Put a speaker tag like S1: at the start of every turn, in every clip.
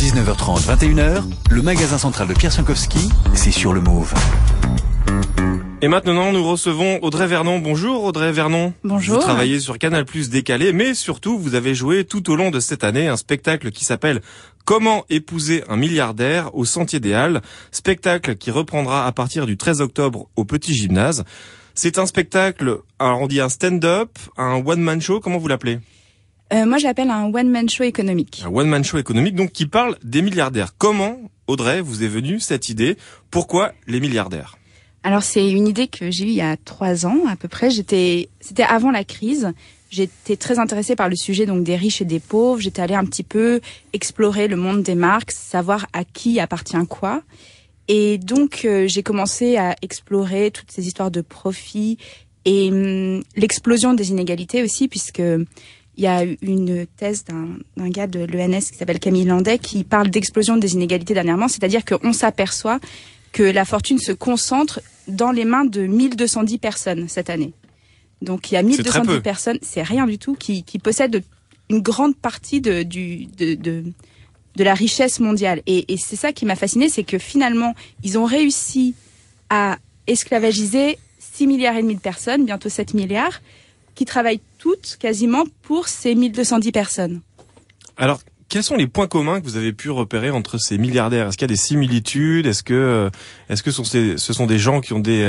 S1: 19h30, 21h, le magasin central de Pierre Ciankowski, c'est sur le Mauve.
S2: Et maintenant, nous recevons Audrey Vernon. Bonjour Audrey Vernon.
S3: Bonjour.
S2: Vous travaillez sur Canal+ Décalé, mais surtout, vous avez joué tout au long de cette année un spectacle qui s'appelle Comment épouser un milliardaire au Sentier des Halles. Spectacle qui reprendra à partir du 13 octobre au Petit Gymnase. C'est un spectacle, alors on dit un stand-up, un one-man show, comment vous l'appelez ?
S3: Moi, j'appelle un one-man show économique.
S2: Un one-man show économique, donc qui parle des milliardaires. Comment, Audrey, vous est venue cette idée ? Pourquoi les milliardaires ?
S3: Alors, c'est une idée que j'ai eue il y a 3 ans à peu près. C'était avant la crise. J'étais très intéressée par le sujet donc des riches et des pauvres. J'étais allée un petit peu explorer le monde des marques, savoir à qui appartient quoi. Et donc, j'ai commencé à explorer toutes ces histoires de profit et l'explosion des inégalités aussi, puisque il y a une thèse d'un gars de l'ENS qui s'appelle Camille Landais qui parle d'explosion des inégalités dernièrement, c'est-à-dire qu'on s'aperçoit que la fortune se concentre dans les mains de 1210 personnes cette année. Donc il y a 1210 personnes, c'est rien du tout, qui possèdent une grande partie de la richesse mondiale. Et c'est ça qui m'a fascinée, c'est que finalement, ils ont réussi à esclavagiser 6 milliards et demi de personnes, bientôt 7 milliards, qui travaillent toutes quasiment pour ces 1210 personnes.
S2: Alors, quels sont les points communs que vous avez pu repérer entre ces milliardaires ? Est-ce qu'il y a des similitudes ? Est-ce que ce sont des gens qui ont des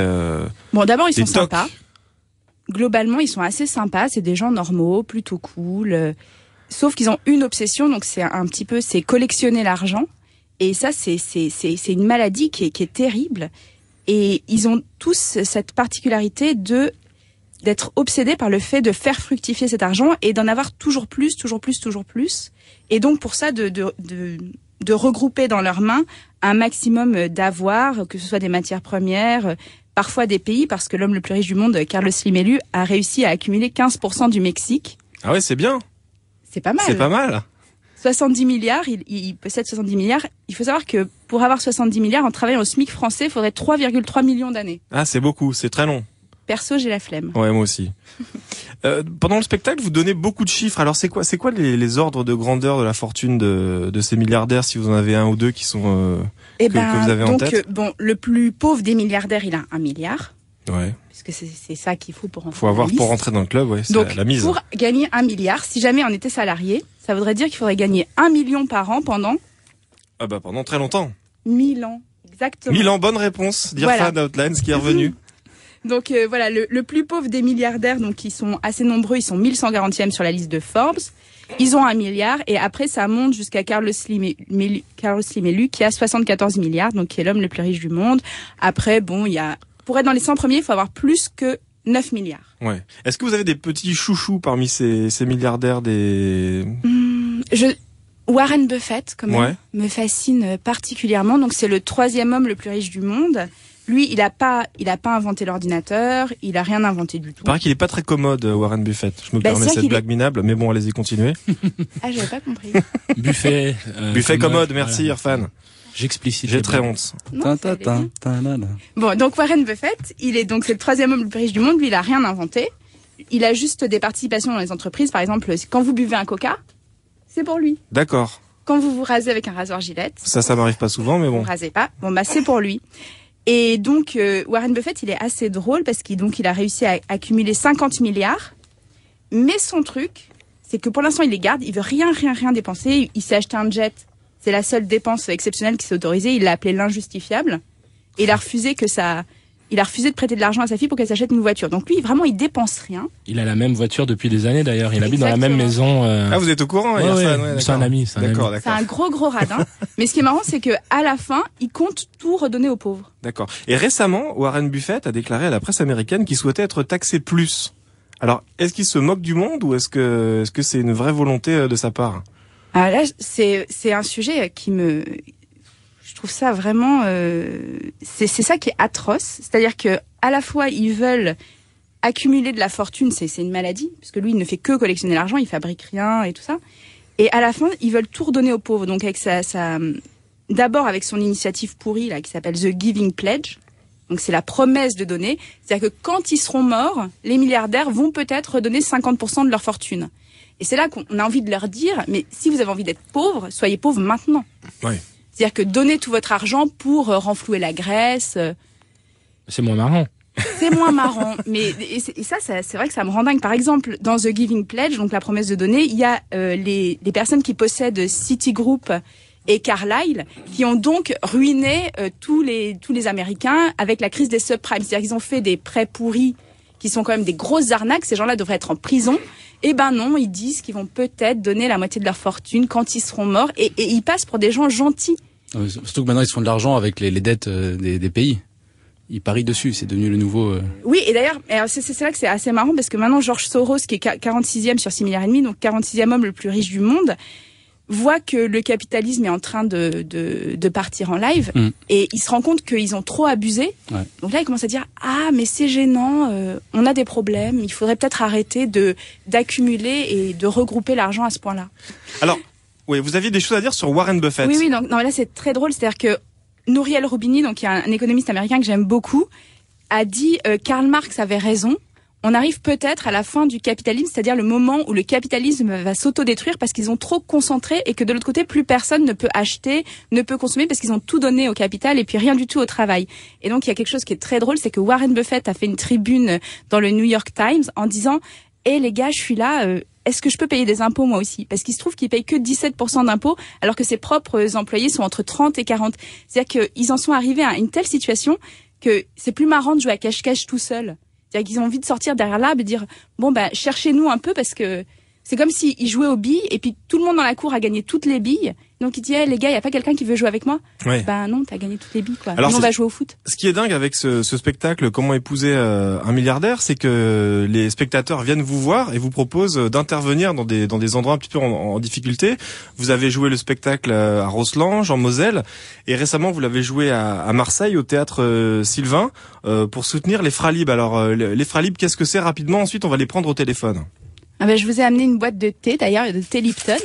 S3: Bon, d'abord, ils sont
S2: tocs
S3: sympas. Globalement, ils sont assez sympas. C'est des gens normaux, plutôt cool. Sauf qu'ils ont une obsession, donc c'est collectionner l'argent. Et ça, c'est une maladie qui est terrible. Et ils ont tous cette particularité d'être obsédés par le fait de faire fructifier cet argent et d'en avoir toujours plus. Et donc pour ça, de regrouper dans leurs mains un maximum d'avoirs, que ce soit des matières premières, parfois des pays, parce que l'homme le plus riche du monde, Carlos Slim, a réussi à accumuler 15% du Mexique.
S2: Ah ouais, c'est bien.
S3: C'est pas mal.
S2: C'est pas mal.
S3: 70 milliards, il possède 70 milliards. Il faut savoir que pour avoir 70 milliards, en travaillant au SMIC français, il faudrait 3,3 millions d'années.
S2: Ah, c'est beaucoup, c'est très long.
S3: Perso, j'ai la flemme.
S2: Ouais, moi aussi. Pendant le spectacle, vous donnez beaucoup de chiffres. Alors, c'est quoi les ordres de grandeur de la fortune de ces milliardaires, si vous en avez un ou deux qui sont que vous avez en tête ?
S3: Bon, le plus pauvre des milliardaires, il a 1 milliard.
S2: Ouais.
S3: Puisque c'est ça qu'il faut pour
S2: faut avoir pour rentrer dans le club, ouais, c'est
S3: donc,
S2: la mise.
S3: Pour gagner 1 milliard, si jamais on était salarié, ça voudrait dire qu'il faudrait gagner 1 million par an pendant...
S2: Ah bah pendant très longtemps.
S3: 1000 ans, exactement.
S2: 1000 ans, bonne réponse, d'Irfan Outlines qui est revenu.
S3: Donc voilà, le plus pauvre des milliardaires, donc ils sont assez nombreux, ils sont 1140e sur la liste de Forbes. Ils ont 1 milliard et après ça monte jusqu'à Carlos Slim qui a 74 milliards, donc qui est l'homme le plus riche du monde. Après, bon, pour être dans les 100 premiers, il faut avoir plus que 9 milliards.
S2: Ouais. Est-ce que vous avez des petits chouchous parmi ces milliardaires
S3: Warren Buffett, quand même, me fascine particulièrement. Donc c'est le 3e homme le plus riche du monde. Lui, il a pas inventé l'ordinateur, il a rien inventé du tout.
S2: Il paraît qu'il est pas très commode, Warren Buffett. Je me permets cette blague minable, mais bon, allez-y, continuez.
S3: Ah, j'avais pas compris.
S4: Buffet
S2: commode, merci Irfan.
S4: J'explicite.
S2: J'ai très honte.
S3: Non, bon, donc Warren Buffett, c'est le 3e homme le plus riche du monde. Lui, il a rien inventé. Il a juste des participations dans les entreprises. Par exemple, quand vous buvez un Coca, c'est pour lui.
S2: D'accord.
S3: Quand vous vous rasez avec un rasoir Gillette.
S2: Ça m'arrive pas souvent, mais bon.
S3: Vous rasez pas. Bon, bah, c'est pour lui. Et donc, Warren Buffett, il est assez drôle parce qu'il a réussi à accumuler 50 milliards. Mais son truc, c'est que pour l'instant, il les garde. Il veut rien dépenser. Il s'est acheté un jet. C'est la seule dépense exceptionnelle qui s'est autorisée. Il l'a appelé l'injustifiable. Et il a refusé de prêter de l'argent à sa fille pour qu'elle s'achète une voiture. Donc lui, vraiment, il dépense rien.
S4: Il a la même voiture depuis des années d'ailleurs. Il habite dans la même maison.
S2: Ah, vous êtes au courant,
S4: c'est un ami.
S2: D'accord.
S3: C'est un gros radin. Mais ce qui est marrant, c'est que à la fin, il compte tout redonner aux pauvres.
S2: D'accord. Et récemment, Warren Buffett a déclaré à la presse américaine qu'il souhaitait être taxé plus. Alors, est-ce qu'il se moque du monde ou est-ce que c'est une vraie volonté de sa part ?
S3: Ah là, c'est un sujet je trouve ça vraiment, c'est ça qui est atroce. C'est-à-dire que à la fois ils veulent accumuler de la fortune, c'est une maladie, parce que lui il ne fait que collectionner l'argent, il fabrique rien et tout ça. Et à la fin ils veulent tout redonner aux pauvres. Donc avec d'abord avec son initiative pourrie là qui s'appelle The Giving Pledge. Donc c'est la promesse de donner. C'est-à-dire que quand ils seront morts, les milliardaires vont peut-être redonner 50% de leur fortune. Et c'est là qu'on a envie de leur dire, mais si vous avez envie d'être pauvre, soyez pauvre maintenant.
S2: Oui.
S3: C'est-à-dire que donnez tout votre argent pour renflouer la Grèce.
S4: C'est moins marrant.
S3: C'est moins marrant, mais et ça, c'est vrai que ça me rend dingue. Par exemple, dans The Giving Pledge, donc la promesse de donner, il y a les personnes qui possèdent Citigroup et Carlyle qui ont donc ruiné tous les Américains avec la crise des subprimes. C'est-à-dire qu'ils ont fait des prêts pourris qui sont quand même des grosses arnaques. Ces gens-là devraient être en prison. Eh ben non, ils disent qu'ils vont peut-être donner la moitié de leur fortune quand ils seront morts, et ils passent pour des gens gentils.
S5: Surtout que maintenant ils se font de l'argent avec les dettes des pays. Ils parient dessus, c'est devenu le nouveau...
S3: Oui, et d'ailleurs, c'est là que c'est assez marrant, parce que maintenant George Soros, qui est 46e sur 6,5 milliards, donc 46e homme le plus riche du monde, voit que le capitalisme est en train de partir en live, et il se rend compte qu'ils ont trop abusé. Ouais. Donc là, il commence à dire « Ah, mais c'est gênant, on a des problèmes, il faudrait peut-être arrêter d'accumuler et de regrouper l'argent à ce point-là. »
S2: Alors, oui, vous aviez des choses à dire sur Warren Buffett.
S3: Oui, donc, non, mais là c'est très drôle, c'est-à-dire que Nouriel Roubini, donc qui est un économiste américain que j'aime beaucoup, a dit Karl Marx avait raison. On arrive peut-être à la fin du capitalisme, c'est-à-dire le moment où le capitalisme va s'autodétruire parce qu'ils ont trop concentré et que de l'autre côté, plus personne ne peut acheter, ne peut consommer parce qu'ils ont tout donné au capital et puis rien du tout au travail. Et donc il y a quelque chose qui est très drôle, c'est que Warren Buffett a fait une tribune dans le New York Times en disant « Eh les gars, je suis là, est-ce que je peux payer des impôts moi aussi ?» Parce qu'il se trouve qu'il paye que 17% d'impôts alors que ses propres employés sont entre 30 et 40. C'est-à-dire qu'ils en sont arrivés à une telle situation que c'est plus marrant de jouer à cache-cache tout seul. C'est-à-dire qu'ils ont envie de sortir derrière l'arbre et dire bon bah cherchez-nous un peu, parce que c'est comme s'ils jouaient aux billes et puis tout le monde dans la cour a gagné toutes les billes. Donc il dit hey, les gars, il y a pas quelqu'un qui veut jouer avec moi? Ouais. Ben non, t'as gagné toutes les billes quoi. Alors on va jouer au foot.
S2: Ce qui est dingue avec ce spectacle Comment épouser un milliardaire, c'est que les spectateurs viennent vous voir et vous proposent d'intervenir dans des endroits un petit peu en difficulté. Vous avez joué le spectacle à Rosselange en Moselle et récemment vous l'avez joué à Marseille au théâtre Sylvain pour soutenir les Fralib. Alors les Fralib, qu'est-ce que c'est rapidement? Ensuite on va les prendre au téléphone.
S3: Ah ben, je vous ai amené une boîte de thé d'ailleurs, de thé Lipton.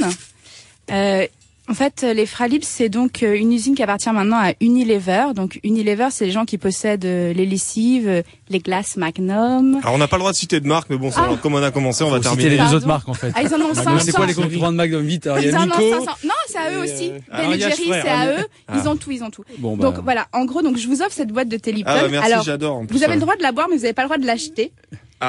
S3: En fait, les Fralib, c'est donc une usine qui appartient maintenant à Unilever. Donc Unilever, c'est les gens qui possèdent les lessives, les glaces Magnum.
S2: Alors on n'a pas le droit de citer de marque, mais bon, comme on a commencé, on va terminer.
S5: Citer les deux autres marques en fait.
S3: Ah, ils en ont 500.
S5: C'est quoi les concurrents de Magnum? Vite, il y a Nico.
S3: Non, c'est à eux aussi. Ben & Jerry, c'est à eux. Ils ont tout. Bon, donc voilà, en gros, donc je vous offre cette boîte de thé Lipton.
S2: Ah bah merci,
S3: alors,
S2: j'adore.
S3: Vous avez le droit de la boire, mais vous n'avez pas le droit de l'acheter.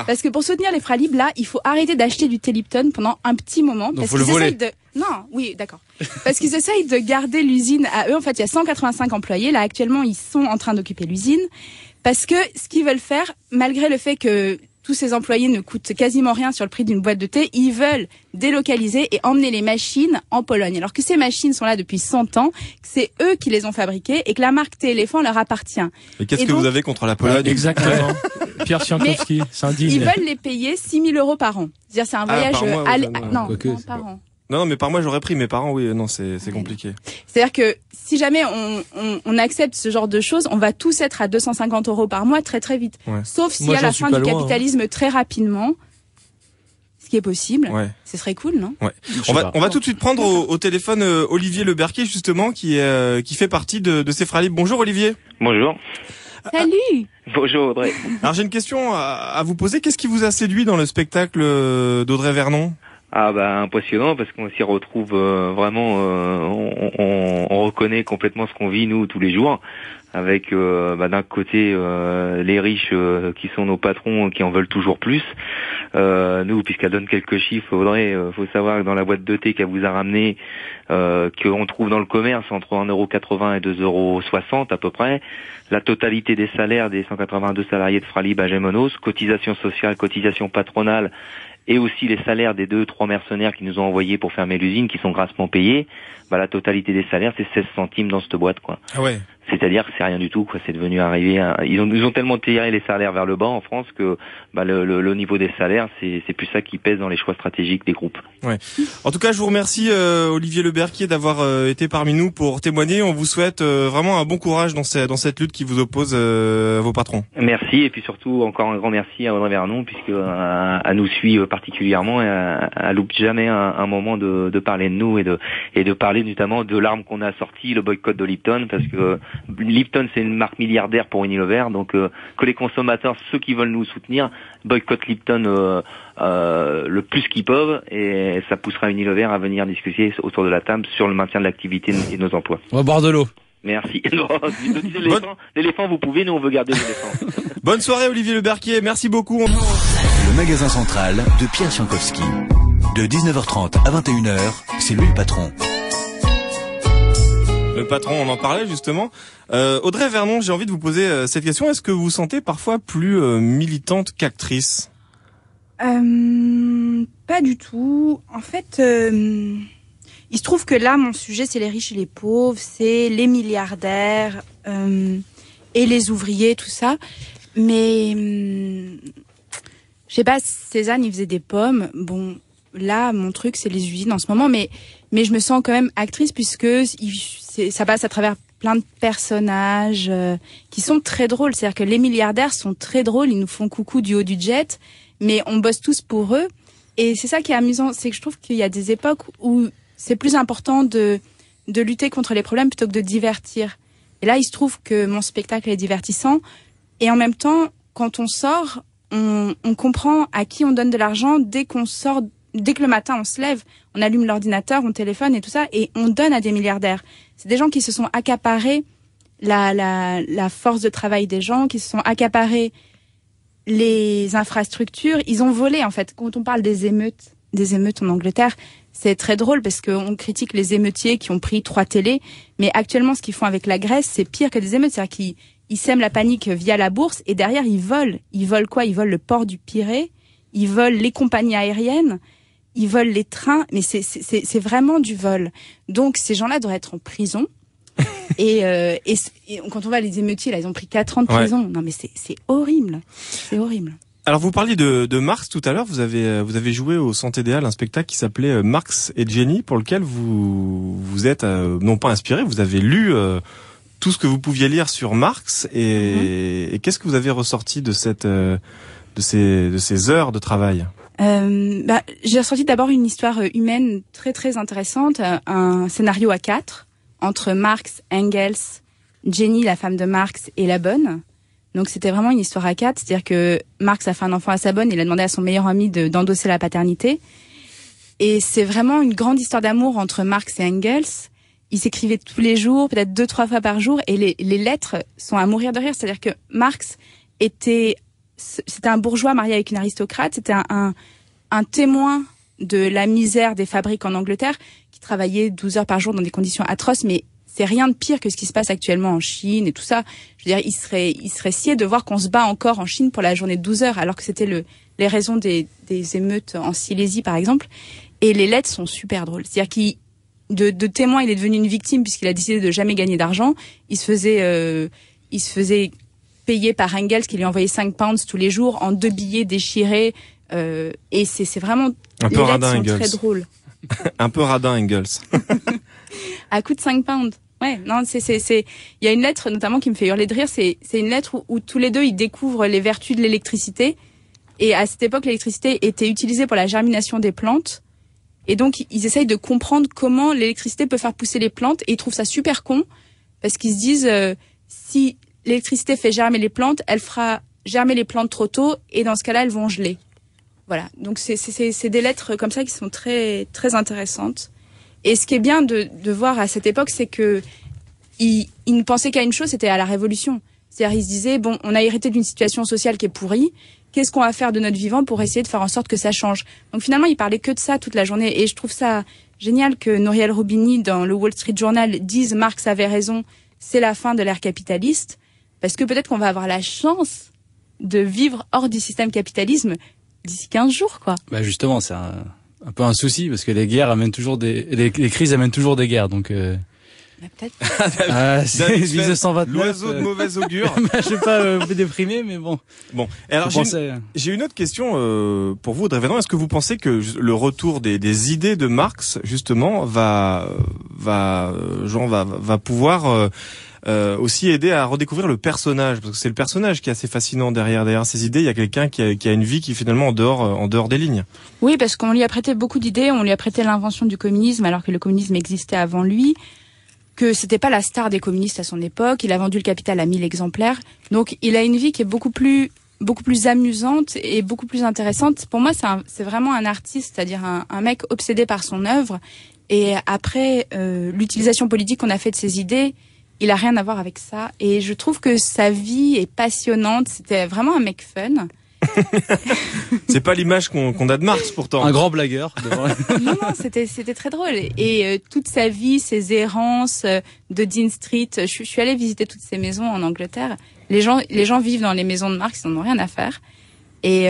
S3: Parce que pour soutenir les Fralib, là, il faut arrêter d'acheter du thé Lipton pendant un petit moment.
S2: Donc
S3: parce
S2: faut le voler.
S3: Non, oui, d'accord. Parce qu'ils essayent de garder l'usine à eux. En fait, il y a 185 employés. Là, actuellement, ils sont en train d'occuper l'usine. Parce que ce qu'ils veulent faire, malgré le fait que tous ces employés ne coûtent quasiment rien sur le prix d'une boîte de thé, ils veulent délocaliser et emmener les machines en Pologne. Alors que ces machines sont là depuis 100 ans, que c'est eux qui les ont fabriquées et que la marque Thé Éléphant leur appartient.
S2: Et qu'est-ce que vous avez contre la Pologne?
S4: Exactement. Pierre Siankowski, c'est indigne.
S3: Ils veulent les payer 6 000 euros par an. C'est-à-dire, c'est un voyage
S2: par mois,
S3: par an.
S2: Non, mais par mois j'aurais pris, mes parents, oui, non, c'est compliqué.
S3: C'est-à-dire que si jamais on accepte ce genre de choses, on va tous être à 250 euros par mois très très vite. Ouais. Sauf si à la fin du capitalisme très rapidement, ce qui est possible, ce serait cool, non?
S2: Ouais. On va tout de suite prendre au téléphone Olivier Le Berquier, justement, qui fait partie de ces Fralib. Bonjour Olivier.
S6: Bonjour.
S3: Salut.
S6: Bonjour Audrey.
S2: Alors j'ai une question à vous poser. Qu'est-ce qui vous a séduit dans le spectacle d'Audrey Vernon?
S6: Ah bah impressionnant, parce qu'on s'y retrouve vraiment, on reconnaît complètement ce qu'on vit nous tous les jours, avec d'un côté les riches qui sont nos patrons, qui en veulent toujours plus. Nous, puisqu'elle donne quelques chiffres, Audrey, faut savoir que dans la boîte de thé qu'elle vous a ramenée, qu'on trouve dans le commerce entre 1,80 € et 2,60 € à peu près, la totalité des salaires des 182 salariés de Fralib à Gémenos, cotisation sociale, cotisation patronale, et aussi les salaires des 2-3 mercenaires qui nous ont envoyés pour fermer l'usine, qui sont grassement payés, bah la totalité des salaires c'est 16 centimes dans cette boîte quoi.
S2: Ah ouais.
S6: C'est-à-dire que c'est rien du tout quoi, c'est devenu arrivé ils ont tellement tiré les salaires vers le bas en France que le niveau des salaires c'est plus ça qui pèse dans les choix stratégiques des groupes.
S2: Ouais. En tout cas, je vous remercie Olivier Le Berquier d'avoir été parmi nous pour témoigner. On vous souhaite vraiment un bon courage dans cette lutte qui vous oppose à vos patrons.
S6: Merci, et puis surtout encore un grand merci à Audrey Vernon, puisque elle nous suit particulièrement et elle loupe jamais un moment de parler de nous et de parler notamment de l'arme qu'on a sortie, le boycott de Lipton, parce que Lipton, c'est une marque milliardaire pour Unilever, donc que les consommateurs, ceux qui veulent nous soutenir, boycottent Lipton le plus qu'ils peuvent, et ça poussera Unilever à venir discuter autour de la table sur le maintien de l'activité et de nos emplois.
S5: On va boire de l'eau.
S6: Merci. L'éléphant, vous pouvez, nous on veut garder l'éléphant.
S2: Bonne soirée Olivier Leberquier, merci beaucoup.
S1: Le magasin central de Pierre Ciankowski. De 19h30 à 21h, c'est lui le patron.
S2: Le patron, on en parlait justement. Audrey Vernon, j'ai envie de vous poser cette question. Est-ce que vous vous sentez parfois plus militante qu'actrice ?
S3: Pas du tout. En fait, il se trouve que là, mon sujet, c'est les riches et les pauvres, c'est les milliardaires et les ouvriers, tout ça. Mais, je sais pas, Cézanne, il faisait des pommes. Bon, là, mon truc, c'est les usines en ce moment. Mais je me sens quand même actrice puisque ça passe à travers plein de personnages qui sont très drôles. C'est-à-dire que les milliardaires sont très drôles, ils nous font coucou du haut du jet, mais on bosse tous pour eux. Et c'est ça qui est amusant, c'est que je trouve qu'il y a des époques où c'est plus important de lutter contre les problèmes plutôt que de divertir. Et là, il se trouve que mon spectacle est divertissant. Et en même temps, quand on sort, on comprend à qui on donne de l'argent dès qu'on sort, dès que le matin on se lève, on allume l'ordinateur, on téléphone et tout ça, et on donne à des milliardaires. C'est des gens qui se sont accaparés la force de travail des gens, qui se sont accaparés les infrastructures. Ils ont volé, en fait. Quand on parle des émeutes en Angleterre, c'est très drôle parce qu'on critique les émeutiers qui ont pris 3 télés, mais actuellement, ce qu'ils font avec la Grèce, c'est pire que des émeutes. C'est-à-dire qu'ils sèment la panique via la bourse et derrière, ils volent. Ils volent quoi? Ils volent le port du Pirée, ils volent les compagnies aériennes, ils volent les trains, mais c'est vraiment du vol. Donc, ces gens-là doivent être en prison. Et quand on voit les émeutiers, là, ils ont pris 4 ans de prison. Ouais. Non, mais c'est horrible. C'est horrible.
S2: Alors vous parliez de Marx tout à l'heure, vous avez joué au Centre Idéal un spectacle qui s'appelait Marx et Jenny, pour lequel vous êtes non pas inspiré, vous avez lu tout ce que vous pouviez lire sur Marx et qu'est-ce que vous avez ressorti de ces heures de travail?
S3: J'ai ressorti d'abord une histoire humaine très très intéressante, un scénario à 4 entre Marx, Engels, Jenny, la femme de Marx, et la bonne. Donc c'était vraiment une histoire à 4, c'est-à-dire que Marx a fait un enfant à sa bonne, il a demandé à son meilleur ami d'endosser la paternité. Et c'est vraiment une grande histoire d'amour entre Marx et Engels. Ils s'écrivaient tous les jours, peut-être 2-3 fois par jour, et les lettres sont à mourir de rire. C'est-à-dire que Marx c'était un bourgeois marié avec une aristocrate, c'était un témoin de la misère des fabriques en Angleterre, qui travaillait 12 heures par jour dans des conditions atroces, mais c'est rien de pire que ce qui se passe actuellement en Chine et tout ça. Je veux dire, il serait scié de voir qu'on se bat encore en Chine pour la journée de 12 heures, alors que c'était les raisons des émeutes en Silésie, par exemple. Et les lettres sont super drôles. C'est-à-dire de témoin, il est devenu une victime puisqu'il a décidé de jamais gagner d'argent. Il se faisait payer par Engels qui lui envoyait 5 pounds tous les jours en 2 billets déchirés. Et c'est vraiment,
S2: un peu
S3: les
S2: radin,
S3: lettres sont
S2: Engels.
S3: très drôles.
S2: Un peu radin, Engels.
S3: À coût de 5 pounds. Ouais, non, il y a une lettre notamment qui me fait hurler de rire, c'est une lettre où tous les deux ils découvrent les vertus de l'électricité, et à cette époque l'électricité était utilisée pour la germination des plantes, et donc ils essayent de comprendre comment l'électricité peut faire pousser les plantes, et ils trouvent ça super con parce qu'ils se disent si l'électricité fait germer les plantes, elle fera germer les plantes trop tôt, et dans ce cas-là elles vont geler. Voilà, donc c'est des lettres comme ça qui sont très très intéressantes. Et ce qui est bien de voir à cette époque, c'est que ils ne pensaient qu'à une chose, c'était à la révolution. C'est-à-dire, ils se disaient, bon, on a hérité d'une situation sociale qui est pourrie, qu'est-ce qu'on va faire de notre vivant pour essayer de faire en sorte que ça change? Donc finalement, ils parlaient que de ça toute la journée. Et je trouve ça génial que Nouriel Roubini, dans le Wall Street Journal, dise Marx avait raison, c'est la fin de l'ère capitaliste. Parce que peut-être qu'on va avoir la chance de vivre hors du système capitalisme d'ici 15 jours, quoi.
S5: Bah justement, c'est un peu un souci parce que les guerres amènent toujours les crises amènent toujours des guerres, donc
S3: Peut-être.
S5: C'est 1929.
S2: L'oiseau de mauvaise augure.
S5: Je vais pas vous déprimer, mais bon.
S2: Bon, alors j'ai une autre question pour vous, Audrey Vernon. Est-ce que vous pensez que le retour des idées de Marx justement va pouvoir aussi aider à redécouvrir le personnage, parce que c'est le personnage qui est assez fascinant derrière ces idées. Il y a quelqu'un qui a une vie qui est finalement en dehors des lignes.
S3: Oui, parce qu'on lui a prêté beaucoup d'idées. On lui a prêté l'invention du communisme alors que le communisme existait avant lui. que c'était pas la star des communistes à son époque. Il a vendu le Capital à 1000 exemplaires. Donc, il a une vie qui est beaucoup plus amusante et beaucoup plus intéressante. Pour moi, c'est vraiment un artiste, c'est-à-dire un mec obsédé par son œuvre. Et après, l'utilisation politique qu'on a fait de ses idées, il a rien à voir avec ça. Et je trouve que sa vie est passionnante. C'était vraiment un mec fun.
S2: C'est pas l'image qu'on a de Marx pourtant.
S5: Un grand blagueur.
S3: Non, c'était très drôle. Et toute sa vie, ses errances de Dean Street. Je suis allée visiter toutes ces maisons en Angleterre. Les gens vivent dans les maisons de Marx, ils n'en ont rien à faire. Et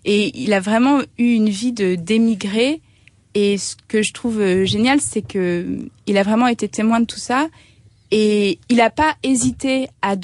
S3: il a vraiment eu une vie d'émigré. Et ce que je trouve génial, c'est que il a vraiment été témoin de tout ça. Et il n'a pas hésité à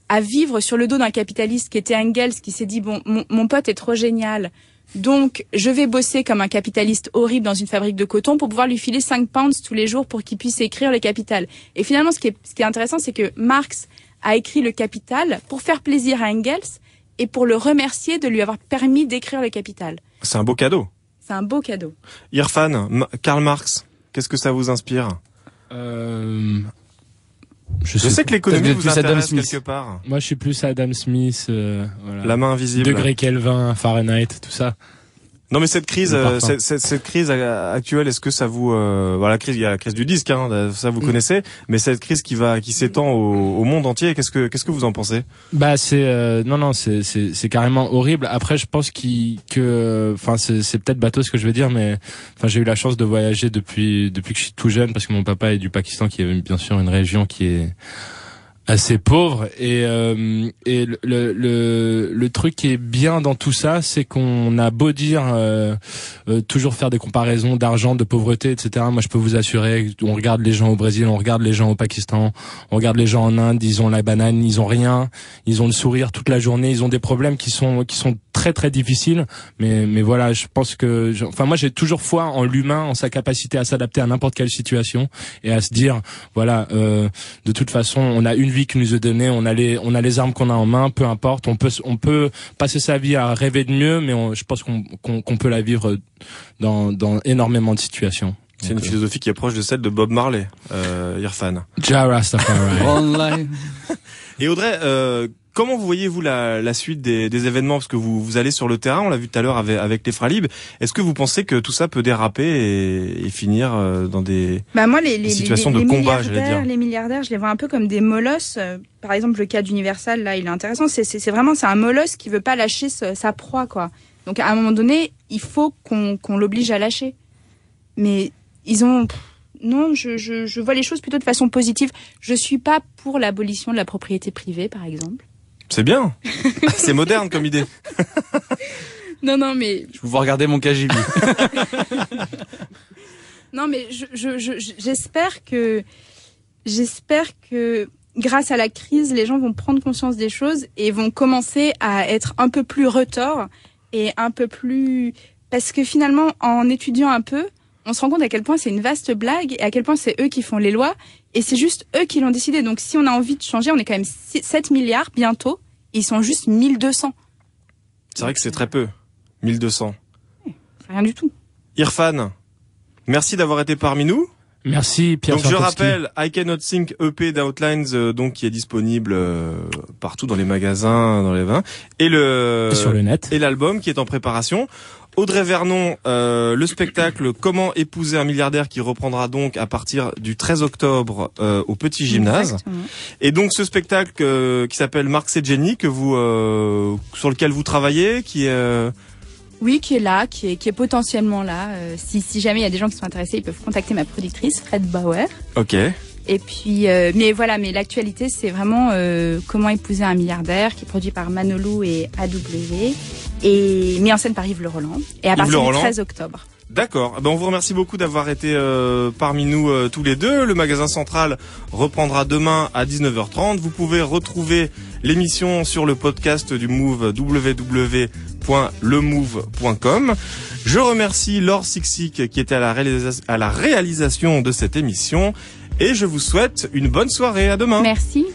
S3: à vivre sur le dos d'un capitaliste qui était Engels, qui s'est dit, bon, mon pote est trop génial, donc je vais bosser comme un capitaliste horrible dans une fabrique de coton pour pouvoir lui filer 5 pounds tous les jours pour qu'il puisse écrire le Capital. Et finalement, ce qui est intéressant, c'est que Marx a écrit le Capital pour faire plaisir à Engels et pour le remercier de lui avoir permis d'écrire le Capital.
S2: C'est un beau cadeau.
S3: C'est un beau cadeau.
S2: Irfan, Karl Marx, qu'est-ce que ça vous inspire? Je sais que l'économie vous intéresse quelque part.
S4: Moi, je suis plus Adam Smith. Voilà.
S2: La main invisible.
S4: Degré Kelvin, Fahrenheit, tout ça.
S2: Non, mais cette crise actuelle, est-ce que ça vous, voilà, il y a la crise du disque, hein, ça vous connaissez, mais cette crise qui s'étend au monde entier, qu'est-ce que vous en pensez?
S4: Bah, c'est carrément horrible. Après, je pense enfin, c'est peut-être bateau ce que je veux dire, mais enfin, j'ai eu la chance de voyager depuis que je suis tout jeune, parce que mon papa est du Pakistan, qui est bien sûr une région qui est assez pauvre, et le truc qui est bien dans tout ça, c'est qu'on a beau dire toujours faire des comparaisons d'argent, de pauvreté, etc. Moi, je peux vous assurer, on regarde les gens au Brésil, on regarde les gens au Pakistan, on regarde les gens en Inde, ils ont la banane, ils ont rien, ils ont le sourire toute la journée, ils ont des problèmes qui sont très très difficiles, mais voilà, je pense que moi j'ai toujours foi en l'humain, en sa capacité à s'adapter à n'importe quelle situation et à se dire voilà, de toute façon, on a une vie qui nous est donnée, on a les armes qu'on a en main, peu importe, on peut passer sa vie à rêver de mieux, mais je pense qu'on peut la vivre dans énormément de situations.
S2: C'est une philosophie qui est proche de celle de Bob Marley, Irfan.
S4: Ja Rastafari.
S2: Et Audrey, comment vous voyez-vous la suite des événements, parce que vous allez sur le terrain, on l'a vu tout à l'heure avec les Fralib. Est-ce que vous pensez que tout ça peut déraper et finir dans des situations de combat, j'allais dire?
S3: Les milliardaires, je les vois un peu comme des molosses. Par exemple, le cas d'Universal, là, il est intéressant. C'est vraiment un molosse qui veut pas lâcher sa proie, quoi. Donc à un moment donné, il faut qu'on l'oblige à lâcher. Mais non, je vois les choses plutôt de façon positive. Je suis pas pour l'abolition de la propriété privée, par exemple.
S2: C'est bien. C'est moderne comme idée.
S3: Non, mais...
S5: Je vous regarder mon KGB.
S3: Non, mais j'espère que grâce à la crise, les gens vont prendre conscience des choses et vont commencer à être un peu plus retors et un peu plus... Parce que finalement, en étudiant un peu, on se rend compte à quel point c'est une vaste blague et à quel point c'est eux qui font les lois et c'est juste eux qui l'ont décidé. Donc si on a envie de changer, on est quand même 7 milliards bientôt, ils sont juste 1200.
S2: C'est vrai que c'est très peu, 1200.
S3: C'est rien du tout.
S2: Irfan, merci d'avoir été parmi nous.
S4: Merci Pierre.
S2: Donc je rappelle, I Cannot Think EP d'Outlines, donc qui est disponible partout dans les magasins, dans les vins, et
S4: sur le net,
S2: et l'album qui est en préparation. Audrey Vernon, le spectacle Comment épouser un milliardaire, qui reprendra donc à partir du 13 octobre au Petit Gymnase.
S3: Exactement.
S2: Et donc ce spectacle qui s'appelle Marx et Jenny, sur lequel vous travaillez, qui est...
S3: Oui, qui est là, qui est potentiellement là. Si jamais il y a des gens qui sont intéressés, ils peuvent contacter ma productrice, Fred Bauer.
S2: Ok.
S3: Et puis, mais l'actualité, c'est vraiment Comment épouser un milliardaire, qui est produit par Manolou et AW, et mis en scène par Yves Le Roland, et à partir du 13 octobre.
S2: D'accord. On vous remercie beaucoup d'avoir été parmi nous tous les deux. Le magasin central reprendra demain à 19h30. Vous pouvez retrouver l'émission sur le podcast du Move, www.lemove.com. Je remercie Laure Sixic qui était à la réalisation de cette émission. Et je vous souhaite une bonne soirée. À demain.
S3: Merci.